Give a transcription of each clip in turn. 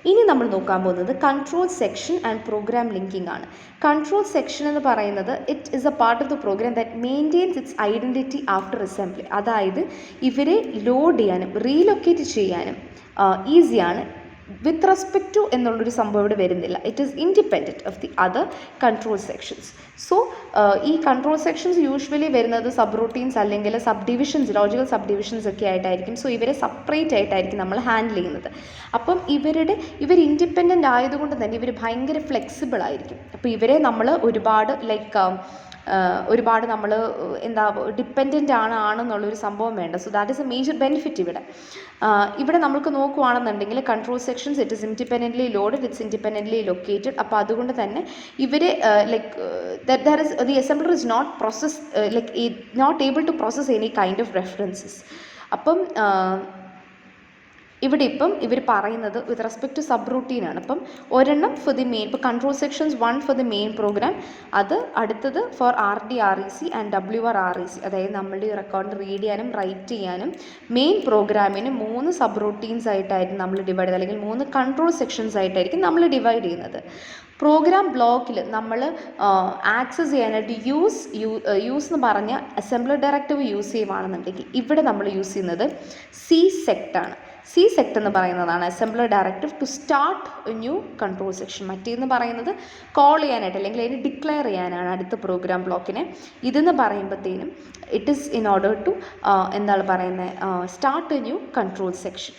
ഇനി നമ്മൾ നോക്കാൻ പോകുന്നത് control section and program linking ആണ്. കൺട്രോൾ സെക്ഷൻ എന്ന് പറയുന്നത് it is a part of the program that maintains its identity after assembly. അതായത് ഇവരെ ലോഡ് ചെയ്യാനും റീലൊക്കേറ്റ് ചെയ്യാനും ഈസിയാണ്. വിത്ത് റെസ്പെക്ട് ടു എന്നുള്ളൊരു സംഭവം ഇവിടെ വരുന്നില്ല. It is independent of the other control sections. So ഈ കൺട്രോൾ സെക്ഷൻസ് യൂഷ്വലി വരുന്നത് സബ് റൂട്ടീൻസ് അല്ലെങ്കിൽ sub divisions, logical sub divisions ഒക്കെ ആയിട്ടായിരിക്കും. സോ ഇവരെ സെപ്പറേറ്റ് ആയിട്ടായിരിക്കും നമ്മൾ ഹാൻഡിൽ ചെയ്യുന്നത്. അപ്പം ഇവർ ഇൻഡിപെൻഡൻ്റ് ആയതുകൊണ്ട് തന്നെ ഇവർ ഭയങ്കര ഫ്ലെക്സിബിൾ ആയിരിക്കും. അപ്പോൾ ഇവരെ നമ്മൾ ഒരുപാട് നമ്മൾ ഡിപ്പെൻഡൻ്റ് ആണെന്നുള്ളൊരു സംഭവം വേണ്ട. So that is A major benefit ഇവിടെ നമുക്ക് നോക്കുകയാണെന്നുണ്ടെങ്കിൽ control sections it is independently loaded, it's independently located. അപ്പോൾ അതുകൊണ്ട് തന്നെ ഇവരെ the assembler is not able to process any kind of references. അപ്പം ഇവിടെ ഇപ്പം ഇവർ പറയുന്നത് വിത്ത് റെസ്പെക്ട് ടു സബ് റൂട്ടീനാണ്. അപ്പം ഒരെണ്ണം ഫോർ ദി മെയിൻ, ഇപ്പോൾ control sections 1 for the main program, അത് അടുത്തത് ഫോർ RDREC ആൻഡ് WRREC. അതായത് നമ്മളുടെ റെക്കോർഡ് റീഡ് ചെയ്യാനും റൈറ്റ് ചെയ്യാനും മെയിൻ പ്രോഗ്രാമിന് 3 സബ് റൂട്ടീൻസ് ആയിട്ടായിരിക്കും നമ്മൾ ഡിവൈഡ് ചെയ്യുന്നത്, അല്ലെങ്കിൽ 3 കൺട്രോൾ സെക്ഷൻസ് ആയിട്ടായിരിക്കും നമ്മൾ ഡിവൈഡ് ചെയ്യുന്നത്. പ്രോഗ്രാം ബ്ലോക്കിൽ നമ്മൾ ആക്സസ് ചെയ്യാനായിട്ട് യൂസ് എന്ന് പറഞ്ഞ അസംബ്ലർ ഡയറക്റ്റീവ് യൂസ് ചെയ്യുകയാണെന്നുണ്ടെങ്കിൽ ഇവിടെ നമ്മൾ യൂസ് ചെയ്യുന്നത് CSET ആണ്. CSET എന്ന് പറയുന്നതാണ് assembler directive to start a new control section. മറ്റേന്ന് പറയുന്നത് കോൾ ചെയ്യാനായിട്ട് അല്ലെങ്കിൽ അതിന് ഡിക്ലെയർ ചെയ്യാനാണ് അടുത്ത പ്രോഗ്രാം ബ്ലോക്കിനെ. ഇതെന്ന് പറയുമ്പോഴത്തേനും it is in order to start a new control section.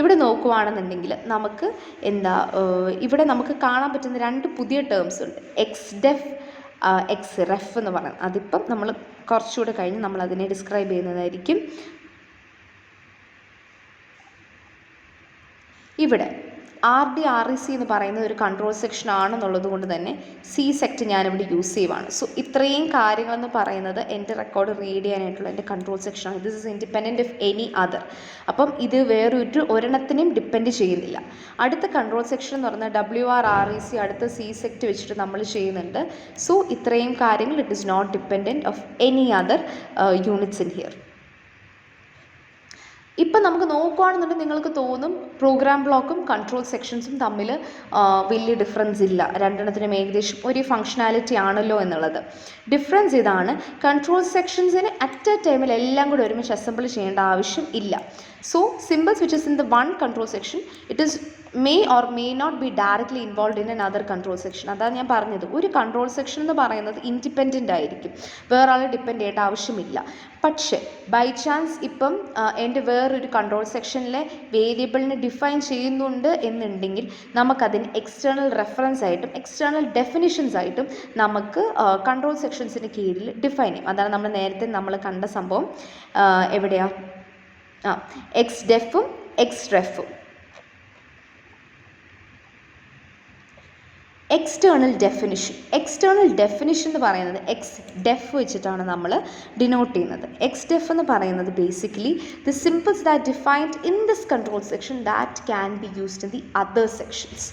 ഇവിടെ നോക്കുകയാണെന്നുണ്ടെങ്കിൽ നമുക്ക് ഇവിടെ നമുക്ക് കാണാൻ പറ്റുന്ന 2 പുതിയ ടേംസ് ഉണ്ട്. XDEF, XREF എന്ന് പറയുന്നത്. അതിപ്പം നമ്മൾ കുറച്ചുകൂടെ കഴിഞ്ഞ് നമ്മൾ അതിനെ ഡിസ്ക്രൈബ് ചെയ്യുന്നതായിരിക്കും. ഇവിടെ RDREC എന്ന് പറയുന്ന ഒരു കൺട്രോൾ സെക്ഷൻ ആണെന്നുള്ളത് കൊണ്ട് തന്നെ CSET ഞാനിവിടെ യൂസ് ചെയ്യുവാണ്. സോ ഇത്രയും കാര്യങ്ങളെന്ന് പറയുന്നത് എൻ്റെ റെക്കോർഡ് റീഡ് ചെയ്യാനായിട്ടുള്ള എൻ്റെ കൺട്രോൾ സെക്ഷനാണ്. This is independent of any other. അപ്പം ഇത് ഒരെണ്ണത്തിനെയും ഡിപ്പെൻഡ് ചെയ്യുന്നില്ല. അടുത്ത കൺട്രോൾ സെക്ഷൻ എന്ന് പറഞ്ഞാൽ WRREC, അടുത്ത CSET വെച്ചിട്ട് നമ്മൾ ചെയ്യുന്നുണ്ട്. സോ ഇത്രയും കാര്യങ്ങൾ it is not dependent of any other units in here. ഇപ്പം നമുക്ക് നോക്കുകയാണെന്നുണ്ടെങ്കിൽ നിങ്ങൾക്ക് തോന്നും പ്രോഗ്രാം ബ്ലോക്കും കൺട്രോൾ സെക്ഷൻസും തമ്മിൽ വലിയ ഡിഫറൻസ് ഇല്ല, രണ്ടെണ്ണത്തിനും ഏകദേശം ഒരു ഫങ്ഷനാലിറ്റി ആണല്ലോ എന്നുള്ളത്. ഡിഫറൻസ് ഇതാണ്, കൺട്രോൾ സെക്ഷൻസിന് അറ്റ് എ ടൈമിൽ എല്ലാം കൂടി ഒരുമിച്ച് അസംബിൾ ചെയ്യേണ്ട ആവശ്യം ഇല്ല. So symbols which is in the one control section it is may or may not be directly involved in another control section. അതാണ് ഞാൻ പറഞ്ഞത്, ഒരു കൺട്രോൾ സെക്ഷൻ എന്ന് പറയുന്നത് ഇൻഡിപെൻഡൻ്റ് ആയിരിക്കും, വേറെ ആളെ ഡിപ്പെൻഡ് ചെയ്യേണ്ട ആവശ്യമില്ല. പക്ഷേ ബൈ ചാൻസ് ഇപ്പം എൻ്റെ വേറൊരു കൺട്രോൾ സെക്ഷനിലെ വേരിയബിളിനെ ഡിഫൈൻ ചെയ്യുന്നുണ്ട് എന്നുണ്ടെങ്കിൽ നമുക്കതിന് എക്സ്റ്റേണൽ റെഫറൻസ് ആയിട്ടും എക്സ്റ്റേണൽ ഡെഫിനിഷൻസ് ആയിട്ടും നമുക്ക് കൺട്രോൾ സെക്ഷൻസിന് കീഴിൽ ഡിഫൈൻ ചെയ്യും. അതാണ് നമ്മൾ നേരത്തെ കണ്ട സംഭവം. എവിടെയാ XDEFഉം XREFഉം. എക്സ്റ്റേണൽ ഡെഫിനിഷൻ എന്ന് പറയുന്നത് XDEF വെച്ചിട്ടാണ് നമ്മൾ ഡിനോട്ട് ചെയ്യുന്നത്. XDEF എന്ന് പറയുന്നത് basically the symbols that defined in this control section that can be used in the other sections.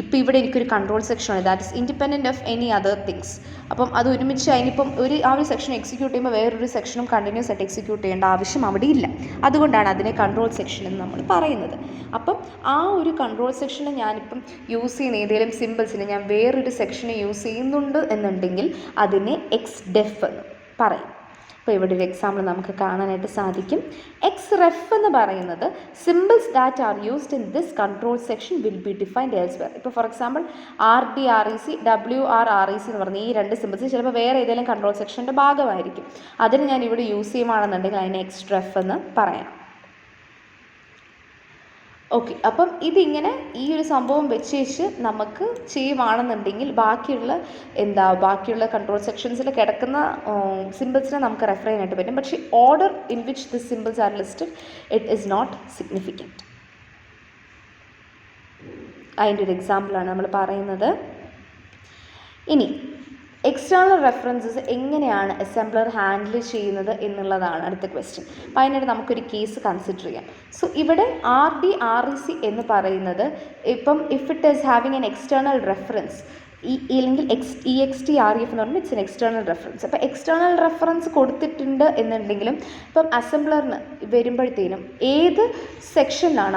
ഇപ്പോൾ ഇവിടെ എനിക്കൊരു കൺട്രോൾ സെക്ഷനാണ് that is independent of any other things. അപ്പം അത് ഒരുമിച്ച് അതിനിപ്പം ആ ഒരു സെക്ഷൻ എക്സിക്യൂട്ട് ചെയ്യുമ്പോൾ വേറൊരു സെക്ഷനും കണ്ടിന്യൂസ് ആയിട്ട് എക്സിക്യൂട്ട് ചെയ്യേണ്ട ആവശ്യം അവിടെ ഇല്ല. അതുകൊണ്ടാണ് അതിനെ കൺട്രോൾ സെക്ഷൻ എന്ന് നമ്മൾ പറയുന്നത്. അപ്പം ആ ഒരു കൺട്രോൾ സെക്ഷന് ഞാനിപ്പം യൂസ് ചെയ്യുന്ന ഏതെങ്കിലും സിമ്പിൾസിന് ഞാൻ വേറൊരു സെക്ഷന് യൂസ് ചെയ്യുന്നുണ്ട് എന്നുണ്ടെങ്കിൽ അതിനെ XDEF എന്ന് പറയും. അപ്പോൾ ഇവിടെ ഒരു എക്സാമ്പിൾ നമുക്ക് കാണാനായിട്ട് സാധിക്കും. XREF എന്ന് പറയുന്നത് symbols that are used in this control section will be defined elsewhere. ഇപ്പോൾ ഫോർ എക്സാമ്പിൾ RDREC, WRREC എന്ന് പറഞ്ഞ ഈ 2 സിമ്പിൾസ് ചിലപ്പോൾ വേറെ ഏതെങ്കിലും കൺട്രോൾ സെക്ഷൻ്റെ ഭാഗമായിരിക്കും. അതിന് ഞാൻ ഇവിടെ യൂസ് ചെയ്യുകയാണെന്നുണ്ടെങ്കിൽ അതിനെ XREF എന്ന് പറയാം. ഓക്കെ, അപ്പം ഇതിങ്ങനെ ഈ ഒരു സംഭവം വെച്ച് നമുക്ക് ചെയ്യുവാണെന്നുണ്ടെങ്കിൽ ബാക്കിയുള്ള കൺട്രോൾ സെക്ഷൻസിൽ കിടക്കുന്ന സിമ്പിൾസിനെ നമുക്ക് റെഫർ ചെയ്യാനായിട്ട് പറ്റും. പക്ഷേ order in which the symbols are listed it is not significant. അതിൻ്റെ ഒരു എക്സാമ്പിളാണ് നമ്മൾ പറയുന്നത്. ഇനി എക്സ്റ്റേണൽ റെഫറൻസസ് എങ്ങനെയാണ് അസംബ്ലർ ഹാൻഡിൽ ചെയ്യുന്നത് എന്നുള്ളതാണ് അടുത്ത ക്വസ്റ്റ്യൻ. അപ്പോൾ അതിനായിട്ട് നമുക്കൊരു കേസ് കൺസിഡർ ചെയ്യാം. സോ ഇവിടെ RDREC എന്ന് പറയുന്നത് ഇപ്പം if it is having an external reference അല്ലെങ്കിൽ EXTREF എന്ന് പറയുമ്പോൾ ഇറ്റ്സ് എൻ എക്സ്റ്റേണൽ റെഫറൻസ്. അപ്പോൾ എക്സ്റ്റേണൽ റെഫറൻസ് കൊടുത്തിട്ടുണ്ട് എന്നുണ്ടെങ്കിലും ഇപ്പം അസംബ്ലറിന് വരുമ്പോഴത്തേനും ഏത് സെക്ഷനിലാണ്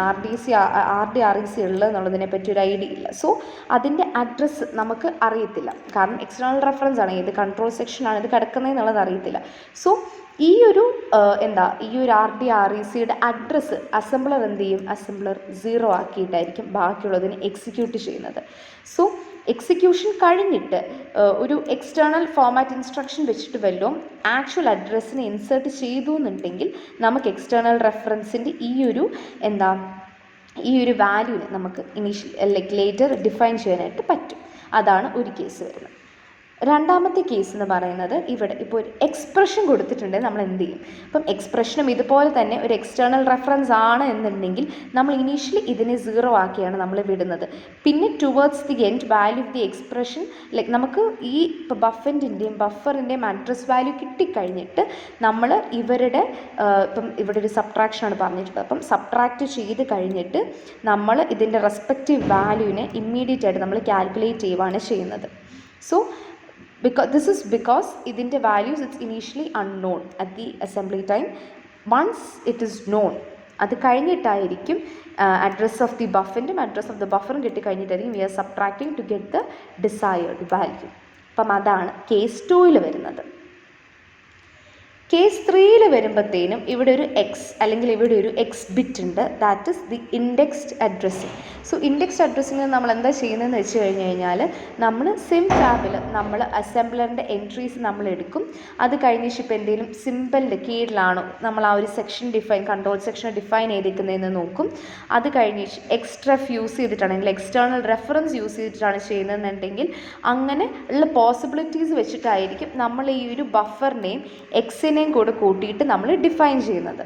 RD/REC ഉള്ളത് എന്നുള്ളതിനെ പറ്റി ഒരു ഐഡിയ ഇല്ല. സോ അതിൻ്റെ അഡ്രസ്സ് നമുക്ക് അറിയത്തില്ല, കാരണം എക്സ്റ്റേണൽ റെഫറൻസ് ആണ്, ഏത് കൺട്രോൾ സെക്ഷനാണ് ഇത് കിടക്കുന്നത് എന്നുള്ളത് അറിയത്തില്ല. സോ ഈ ഒരു RD/RECയുടെ അഡ്രസ്സ് അസംബ്ലർ എന്ത് ചെയ്യും, അസംബ്ലർ 0 ആക്കിയിട്ടായിരിക്കും ബാക്കിയുള്ളതിന് എക്സിക്യൂട്ട് ചെയ്യുന്നത്. സോ എക്സിക്യൂഷൻ കഴിഞ്ഞിട്ട് ഒരു എക്സ്റ്റേണൽ ഫോമാറ്റ് ഇൻസ്ട്രക്ഷൻ വെച്ചിട്ട് വല്ലതും ആക്ച്വൽ അഡ്രസ്സിനെ ഇൻസേർട്ട് ചെയ്തു എന്നുണ്ടെങ്കിൽ നമുക്ക് എക്സ്റ്റേണൽ റെഫറൻസിൻ്റെ ഈ ഒരു വാല്യൂവിനെ നമുക്ക് ലേറ്റർ ഡിഫൈൻ ചെയ്യാനായിട്ട് പറ്റും. അതാണ് ഒരു കേസ് വരുന്നത്. രണ്ടാമത്തെ കേസ് എന്ന് പറയുന്നത്, ഇവിടെ ഇപ്പോൾ ഒരു എക്സ്പ്രഷൻ കൊടുത്തിട്ടുണ്ടെങ്കിൽ നമ്മൾ എന്ത് ചെയ്യും, അപ്പം എക്സ്പ്രഷനും ഇതുപോലെ തന്നെ ഒരു എക്സ്റ്റേണൽ റെഫറൻസ് ആണ് എന്നുണ്ടെങ്കിൽ നമ്മൾ ഇനീഷ്യലി ഇതിനെ 0 ആക്കിയാണ് നമ്മൾ വിടുന്നത്. പിന്നെ towards the end value of the expression നമുക്ക് ഈ ഇപ്പോൾ ബഫറിൻ്റെയും അഡ്രസ് വാല്യൂ കിട്ടിക്കഴിഞ്ഞിട്ട് നമ്മൾ ഇവരുടെ ഇപ്പം ഇവിടെ ഒരു സബ്ട്രാക്ഷനാണ് പറഞ്ഞിട്ടുള്ളത്, അപ്പം സബ്ട്രാക്റ്റ് ചെയ്ത് കഴിഞ്ഞിട്ട് നമ്മൾ ഇതിൻ്റെ റെസ്പെക്റ്റീവ് വാല്യൂവിനെ ഇമ്മീഡിയറ്റ് ആയിട്ട് നമ്മൾ കാൽക്കുലേറ്റ് ചെയ്യുകയാണ് ചെയ്യുന്നത്. സോ this is because ഇതിൻ്റെ values it's initially unknown at the assembly time. Once it is known, അത് കഴിഞ്ഞിട്ടായിരിക്കും അഡ്രസ് ഓഫ് ദി ബഫറിൻ്റെയും അഡ്രസ് ഓഫ് ദി ബഫറും കിട്ടിക്കഴിഞ്ഞിട്ടായിരിക്കും we are subtracting to get the desired value. അപ്പം അതാണ് കേസ് 2 വരുന്നത്. Case 3 വരുമ്പോഴത്തേനും ഇവിടെ ഒരു അല്ലെങ്കിൽ ഇവിടെ ഒരു എക്സ് ബിറ്റ് ഉണ്ട്, that is the indexed addressing. So indexed addressing നമ്മൾ എന്താ ചെയ്യുന്നതെന്ന് വെച്ച് കഴിഞ്ഞാൽ നമ്മൾ സിം ടാബിൽ നമ്മൾ അസംബ്ലറിൻ്റെ എൻട്രീസ് നമ്മൾ എടുക്കും. അത് കഴിഞ്ഞ് ഇപ്പോൾ എന്തെങ്കിലും സിമ്പിളിൻ്റെ കീഴിലാണോ നമ്മൾ ആ ഒരു സെക്ഷൻ കൺട്രോൾ സെക്ഷൻ ഡിഫൈൻ ചെയ്തിരിക്കുന്നതെന്ന് നോക്കും. അത് കഴിഞ്ഞ് എക്സ്ട്രഫ് യൂസ് ചെയ്തിട്ടാണെങ്കിൽ എക്സ്റ്റേണൽ റെഫറൻസ് യൂസ് ചെയ്തിട്ടാണ് ചെയ്യുന്നതെന്നുണ്ടെങ്കിൽ അങ്ങനെ ഉള്ള പോസിബിലിറ്റീസ് വെച്ചിട്ടായിരിക്കും നമ്മൾ ഈ ഒരു ബഫറിനെയും എക്സിനെയും കൂടെ കൂട്ടിയിട്ട് നമ്മൾ ഡിഫൈൻ ചെയ്യുന്നത്.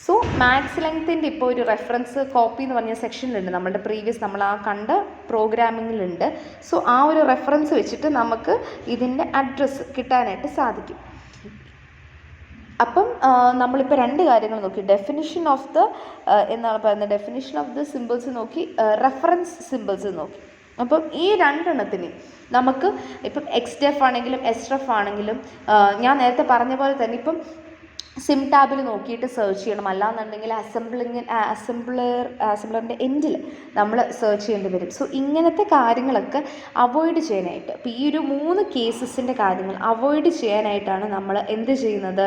സോ മാക്സ് ലെങ്ത്തിൻ്റെ ഇപ്പോൾ ഒരു റെഫറൻസ് കോപ്പി എന്ന് പറഞ്ഞ സെക്ഷനിലുണ്ട്, നമ്മളുടെ പ്രീവിയസ് നമ്മൾ ആ കണ്ട പ്രോഗ്രാമിങ്ങിലുണ്ട്. സോ ആ ഒരു റെഫറൻസ് വെച്ചിട്ട് നമുക്ക് ഇതിൻ്റെ അഡ്രസ്സ് കിട്ടാനായിട്ട് സാധിക്കും. അപ്പം നമ്മളിപ്പോൾ 2 കാര്യങ്ങൾ നോക്കി, ഡെഫിനിഷൻ ഓഫ് ദ എന്നാണ് പറയുന്നത്, ഡെഫിനിഷൻ ഓഫ് ദ സിമ്പിൾസ് നോക്കി, റെഫറൻസ് സിമ്പിൾസ് നോക്കി. അപ്പം ഈ 2 എണ്ണത്തിന് നമുക്ക് ഇപ്പം എക്സ്ഡെഫ് ആണെങ്കിലും എസ്ഡെഫ് ആണെങ്കിലും ഞാൻ നേരത്തെ പറഞ്ഞ പോലെ തന്നെ ഇപ്പം സിം ടാബിൽ നോക്കിയിട്ട് സെർച്ച് ചെയ്യണം, അല്ലാന്നുണ്ടെങ്കിൽ അസംബ്ലറിൻ്റെ എൻഡിൽ നമ്മൾ സെർച്ച് ചെയ്യേണ്ടി വരും. സോ ഇങ്ങനത്തെ കാര്യങ്ങളൊക്കെ അവോയ്ഡ് ചെയ്യാനായിട്ട്, ഇപ്പോൾ ഈ ഒരു 3 കേസസിൻ്റെ കാര്യങ്ങൾ അവോയ്ഡ് ചെയ്യാനായിട്ടാണ് നമ്മൾ എന്ത് ചെയ്യുന്നത്,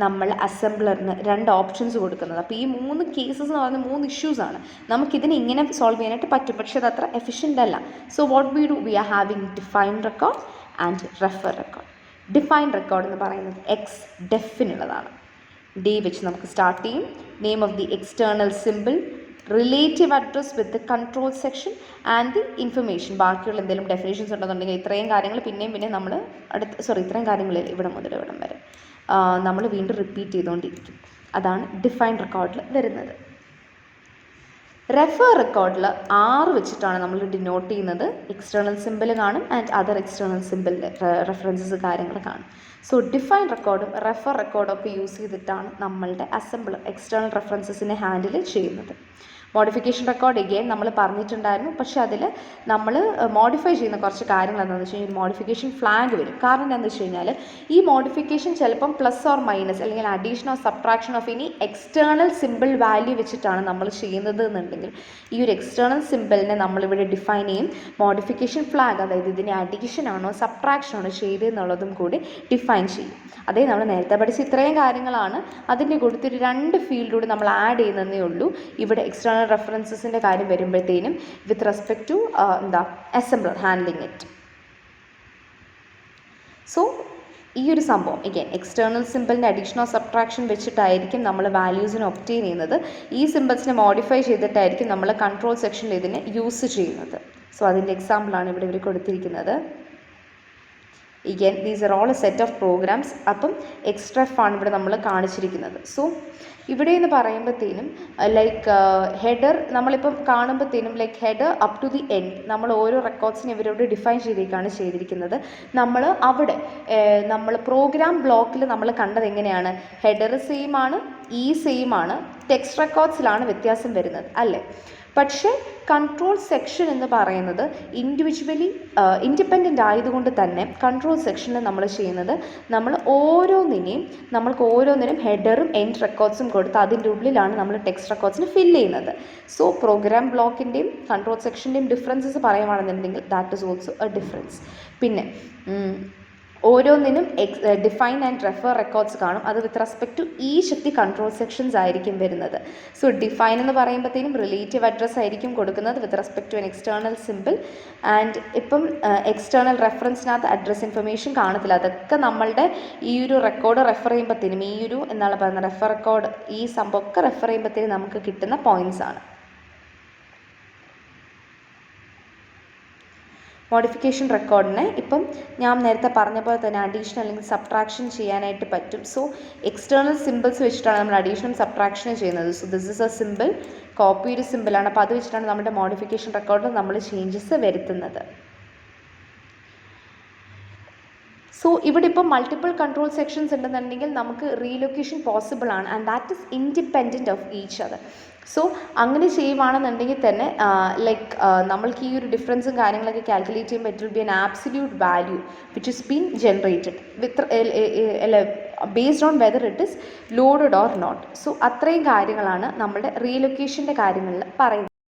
നമ്മൾ അസംബ്ലറിന് 2 ഓപ്ഷൻസ് കൊടുക്കുന്നത്. അപ്പോൾ ഈ 3 കേസസ് എന്ന് പറയുന്നത് 3 ഇഷ്യൂസാണ്. നമുക്കിതിനെ ഇങ്ങനെ സോൾവ് ചെയ്യാനായിട്ട് പറ്റും, പക്ഷേ അത് അത്ര എഫിഷ്യൻ്റ് അല്ല. So what we do, we are having defined record and refer record. Defined record എന്ന് പറയുന്നത് എക്സ് ഡെഫിനുള്ളതാണ്. ഡി വെച്ച് നമുക്ക് സ്റ്റാർട്ട് ചെയ്യും. Name of the external symbol, relative address with the control section and the information. ബാക്കിയുള്ള എന്തെങ്കിലും definitions ഉണ്ടെന്നുണ്ടെങ്കിൽ ഇത്രയും കാര്യങ്ങൾ പിന്നെയും നമ്മൾ ഇത്രയും കാര്യങ്ങളിൽ ഇവിടെ മുതൽ ഇവിടം വരെ നമ്മൾ വീണ്ടും റിപ്പീറ്റ് ചെയ്തുകൊണ്ടിരിക്കും. അതാണ് ഡിഫൈൻഡ് റെക്കോർഡിൽ വരുന്നത്. റെഫർ റെക്കോർഡിൽ 6 വെച്ചിട്ടാണ് നമ്മൾ ഡിനോട്ട് ചെയ്യുന്നത്. എക്സ്റ്റേണൽ സിമ്പിൾ കാണും ആൻഡ് അതർ എക്സ്റ്റേണൽ സിമ്പിളിൻ്റെ റെഫറൻസസ് കാര്യങ്ങൾ കാണും. സോ ഡിഫൈൻ റെക്കോർഡും റെഫർ റെക്കോർഡും ഒക്കെ യൂസ് ചെയ്തിട്ടാണ് നമ്മളുടെ അസംബ്ലർ എക്സ്റ്റേണൽ റെഫറൻസസിനെ ഹാൻഡിൽ ചെയ്യുന്നത്. മോഡിഫിക്കേഷൻ റെക്കോർഡ് എഗെയിൻ നമ്മൾ പറഞ്ഞിട്ടുണ്ടായിരുന്നു, പക്ഷേ അതിൽ നമ്മൾ മോഡിഫൈ ചെയ്യുന്ന കുറച്ച് കാര്യങ്ങൾ എന്താണെന്ന് വെച്ച് കഴിഞ്ഞാൽ മോഡിഫിക്കേഷൻ ഫ്ലാഗ് വരും. കാരണം എന്താണെന്ന് വെച്ച് കഴിഞ്ഞാൽ ഈ മോഡിഫിക്കേഷൻ ചിലപ്പം പ്ലസ് ഓർ മൈനസ് അല്ലെങ്കിൽ അഡീഷൻ ഓർ സബ്ട്രാക്ഷൻ ഓഫ് ഇനി എക്സ്റ്റേണൽ സിമ്പിൾ വാല്യൂ വെച്ചിട്ടാണ് നമ്മൾ ചെയ്യുന്നത് എന്നുണ്ടെങ്കിൽ ഈ ഒരു എക്സ്റ്റേണൽ സിമ്പിളിനെ നമ്മളിവിടെ ഡിഫൈൻ ചെയ്യും. മോഡിഫിക്കേഷൻ ഫ്ലാഗ്, അതായത് ഇതിനെ അഡീഷൻ ആണോ സബ്ട്രാക്ഷൻ ആണോ ചെയ്തതെന്നുള്ളതും കൂടി ഡിഫൈൻ ചെയ്യും. അതേ നമ്മൾ നേരത്തെ പഠിച്ച ഇത്രയും കാര്യങ്ങളാണ്. അതിൻ്റെ കൊടുത്തൊരു 2 ഫീൽഡൂടെ നമ്മൾ ആഡ് ചെയ്യുന്നതേ ഉള്ളൂ. ഇവിടെ എക്സ്റ്റേണൽ റെഫറൻസസിൻ്റെ കാര്യം വരുമ്പോഴത്തേനും with respect to assembler handling it. So ഈ ഒരു സംഭവം എഗെയിൻ എക്സ്റ്റേണൽ സിമ്പിളിൻ്റെ അഡീഷൻ ഓർ സബ്ട്രാക്ഷൻ വെച്ചിട്ടായിരിക്കും നമ്മൾ വാല്യൂസിനെ ഒബ്റ്റെയിൻ ചെയ്യുന്നത്. ഈ സിമ്പിൾസിനെ മോഡിഫൈ ചെയ്തിട്ടായിരിക്കും നമ്മൾ കൺട്രോൾ സെക്ഷനിൽ ഇതിനെ യൂസ് ചെയ്യുന്നത്. സോ അതിൻ്റെ എക്സാമ്പിളാണ് ഇവിടെ ഇവർ കൊടുത്തിരിക്കുന്നത്. Again, these are all a set of programs. അപ്പം extraf ആണ് ഇവിടെ നമ്മൾ കാണിച്ചിരിക്കുന്നത്. സോ ഇവിടെ എന്ന് പറയുമ്പോഴത്തേനും ലൈക്ക് ഹെഡർ നമ്മളിപ്പം കാണുമ്പോഴത്തേനും like header up to the end നമ്മൾ ഓരോ റെക്കോർഡ്സിനെ ഇവരോട് ഡിഫൈൻ ചെയ്തേക്കാണ് ചെയ്തിരിക്കുന്നത്. നമ്മൾ അവിടെ നമ്മൾ പ്രോഗ്രാം ബ്ലോക്കിൽ നമ്മൾ കണ്ടത് എങ്ങനെയാണ്, ഹെഡർ സെയിം ആണ്, സെയിം ആണ്, ടെക്സ്റ്റ് റെക്കോർഡ്സിലാണ് വ്യത്യാസം വരുന്നത് അല്ലേ. പക്ഷേ കൺട്രോൾ സെക്ഷൻ എന്ന് പറയുന്നത് ഇൻഡിപെൻഡൻ്റ് ആയതുകൊണ്ട് തന്നെ കൺട്രോൾ സെക്ഷനിൽ നമ്മൾ ചെയ്യുന്നത് നമ്മൾക്ക് ഓരോന്നിനും ഹെഡറും എൻഡ് റെക്കോർഡ്സും കൊടുത്ത് അതിൻ്റെ ഉള്ളിലാണ് നമ്മൾ ടെക്സ്റ്റ് റെക്കോർഡ്സിന് ഫില്ല് ചെയ്യുന്നത്. സോ പ്രോഗ്രാം ബ്ലോക്കിൻ്റെയും കൺട്രോൾ സെക്ഷൻ്റെയും ഡിഫറൻസസ് പറയുകയാണെന്നുണ്ടെങ്കിൽ that is also a difference. പിന്നെ ഓരോന്നിനും ഡിഫൈൻ ആൻഡ് റെഫർ റെക്കോർഡ്സ് കാണും. അത് with respect to each of the control sections ആയിരിക്കും വരുന്നത്. സോ ഡിഫൈൻ എന്ന് പറയുമ്പോഴത്തേനും റിലേറ്റീവ് അഡ്രസ്സ് ആയിരിക്കും കൊടുക്കുന്നത് with respect to an external symbol. And ഇപ്പം എക്സ്റ്റേണൽ റെഫറൻസിനകത്ത് അഡ്രസ് ഇൻഫർമേഷൻ കാണത്തില്ല. അതൊക്കെ നമ്മളുടെ ഈ ഒരു റെക്കോർഡ് റെഫർ ചെയ്യുമ്പോഴത്തേനും എന്താണ് പറയുന്നത് റെഫർ റെക്കോർഡ് ഈ സംഭവമൊക്കെ റെഫർ ചെയ്യുമ്പോഴത്തേനും നമുക്ക് കിട്ടുന്ന പോയിൻറ്റ്സ് ആണ്. മോഡിഫിക്കേഷൻ റെക്കോർഡിനെ ഇപ്പം ഞാൻ നേരത്തെ പറഞ്ഞ പോലെ തന്നെ അഡീഷൻ അല്ലെങ്കിൽ സബ്ട്രാക്ഷൻ ചെയ്യാനായിട്ട് പറ്റും. സോ എക്സ്റ്റേണൽ സിമ്പിൾസ് വെച്ചിട്ടാണ് നമ്മൾ അഡീഷനും സബ്ട്രാക്ഷനും ചെയ്യുന്നത്. So this is A simple, copy ഒരു സിമ്പിളാണ്. അപ്പോൾ അത് വെച്ചിട്ടാണ് നമ്മുടെ മോഡിഫിക്കേഷൻ റെക്കോർഡിൽ നമ്മൾ ചേഞ്ചസ് വരുത്തുന്നത്. സോ ഇവിടെ ഇപ്പോൾ മൾട്ടിപ്പിൾ കൺട്രോൾ സെക്ഷൻസ് ഉണ്ടെന്നുണ്ടെങ്കിൽ നമുക്ക് റീലൊക്കേഷൻ പോസിബിൾ ആണ്. And that is independent of each other. So അങ്ങനെ ചെയ്യുവാണെന്നുണ്ടെങ്കിൽ തന്നെ നമ്മൾക്ക് ഈ ഒരു ഡിഫറൻസും കാര്യങ്ങളൊക്കെ കാൽക്കുലേറ്റ് ചെയ്യുമ്പോൾ it will be an absolute value which is been generated based on whether it is loaded or not. So അത്രയും കാര്യങ്ങളാണ് നമ്മുടെ റീലൊക്കേഷൻ്റെ കാര്യങ്ങളിൽ പറയുന്നത്.